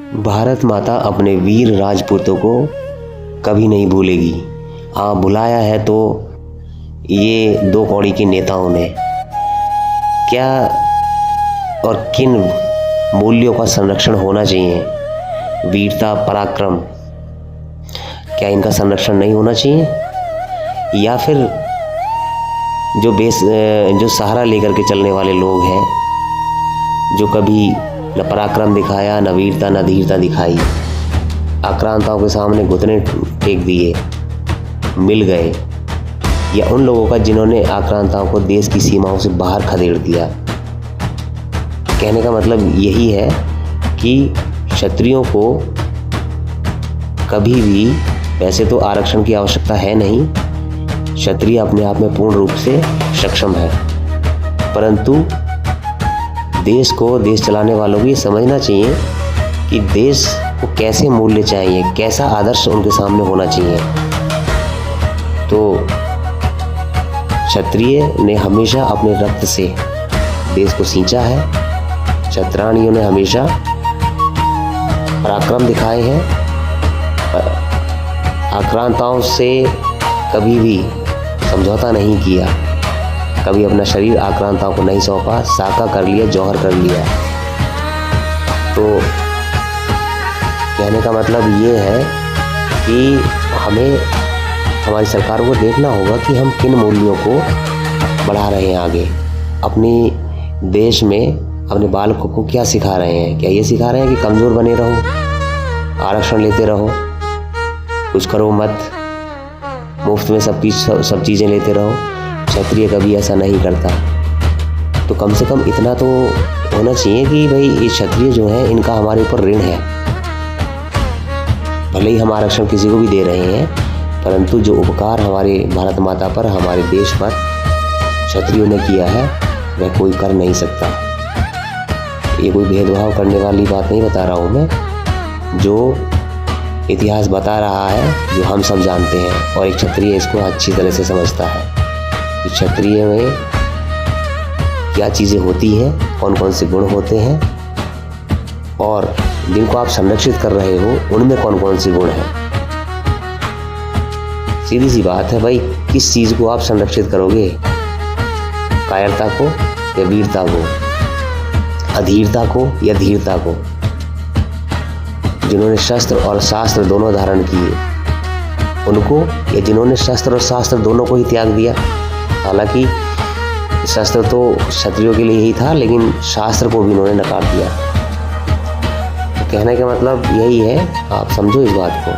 भारत माता अपने वीर राजपूतों को कभी नहीं भूलेगी। हाँ, भुलाया है तो ये दो कौड़ी के नेताओं ने। क्या और किन मूल्यों का संरक्षण होना चाहिए? वीरता, पराक्रम, क्या इनका संरक्षण नहीं होना चाहिए? या फिर जो सहारा लेकर के चलने वाले लोग हैं, जो कभी न पराक्रम दिखाया, न वीरता, न धीरता दिखाई, आक्रांताओं के सामने घुटने टेक दिए, मिल गए, या उन लोगों का जिन्होंने आक्रांताओं को देश की सीमाओं से बाहर खदेड़ दिया? कहने का मतलब यही है कि क्षत्रियों को कभी भी, वैसे तो आरक्षण की आवश्यकता है नहीं, क्षत्रिय अपने आप में पूर्ण रूप से सक्षम है, परंतु देश चलाने वालों को ये समझना चाहिए कि देश को कैसे मूल्य चाहिए, कैसा आदर्श उनके सामने होना चाहिए। तो क्षत्रिय ने हमेशा अपने रक्त से देश को सींचा है, क्षत्राणियों ने हमेशा पराक्रम दिखाए हैं, आक्रांताओं से कभी भी समझौता नहीं किया, कभी अपना शरीर आक्रांताओं को नहीं सौंपा, साका कर लिया, जौहर कर लिया। तो कहने का मतलब ये है कि हमें, हमारी सरकार को देखना होगा कि हम किन मूल्यों को बढ़ा रहे हैं आगे। अपनी देश में अपने बालकों को क्या सिखा रहे हैं? क्या ये सिखा रहे हैं कि कमज़ोर बने रहो, आरक्षण लेते रहो, कुछ करो मत, मुफ्त में सब चीज़ें लेते रहो? क्षत्रिय कभी ऐसा नहीं करता। तो कम से कम इतना तो होना चाहिए कि भाई ये क्षत्रिय जो है, इनका हमारे ऊपर ऋण है। भले ही हम आरक्षण किसी को भी दे रहे हैं, परंतु जो उपकार हमारे भारत माता पर, हमारे देश पर क्षत्रियों ने किया है, वह कोई कर नहीं सकता। ये कोई भेदभाव करने वाली बात नहीं बता रहा हूँ मैं, जो इतिहास बता रहा है, जो हम सब जानते हैं, और एक क्षत्रिय इसको अच्छी तरह से समझता है कि क्षत्रिय में क्या चीज़ें होती हैं, कौन कौन से गुण होते हैं, और जिनको आप संरक्षित कर रहे हो उनमें कौन कौन से गुण हैं। सीधी सी बात है भाई, किस चीज़ को आप संरक्षित करोगे? कायरता को या वीरता को? अधीरता को या धीरता को? जिन्होंने शस्त्र और शास्त्र दोनों धारण किए उनको, या जिन्होंने शस्त्र और शास्त्र दोनों को ही त्याग दिया? हालांकि शस्त्र तो क्षत्रियों के लिए ही था, लेकिन शास्त्र को भी उन्होंने नकार दिया। तो कहने का मतलब यही है, आप समझो इस बात को।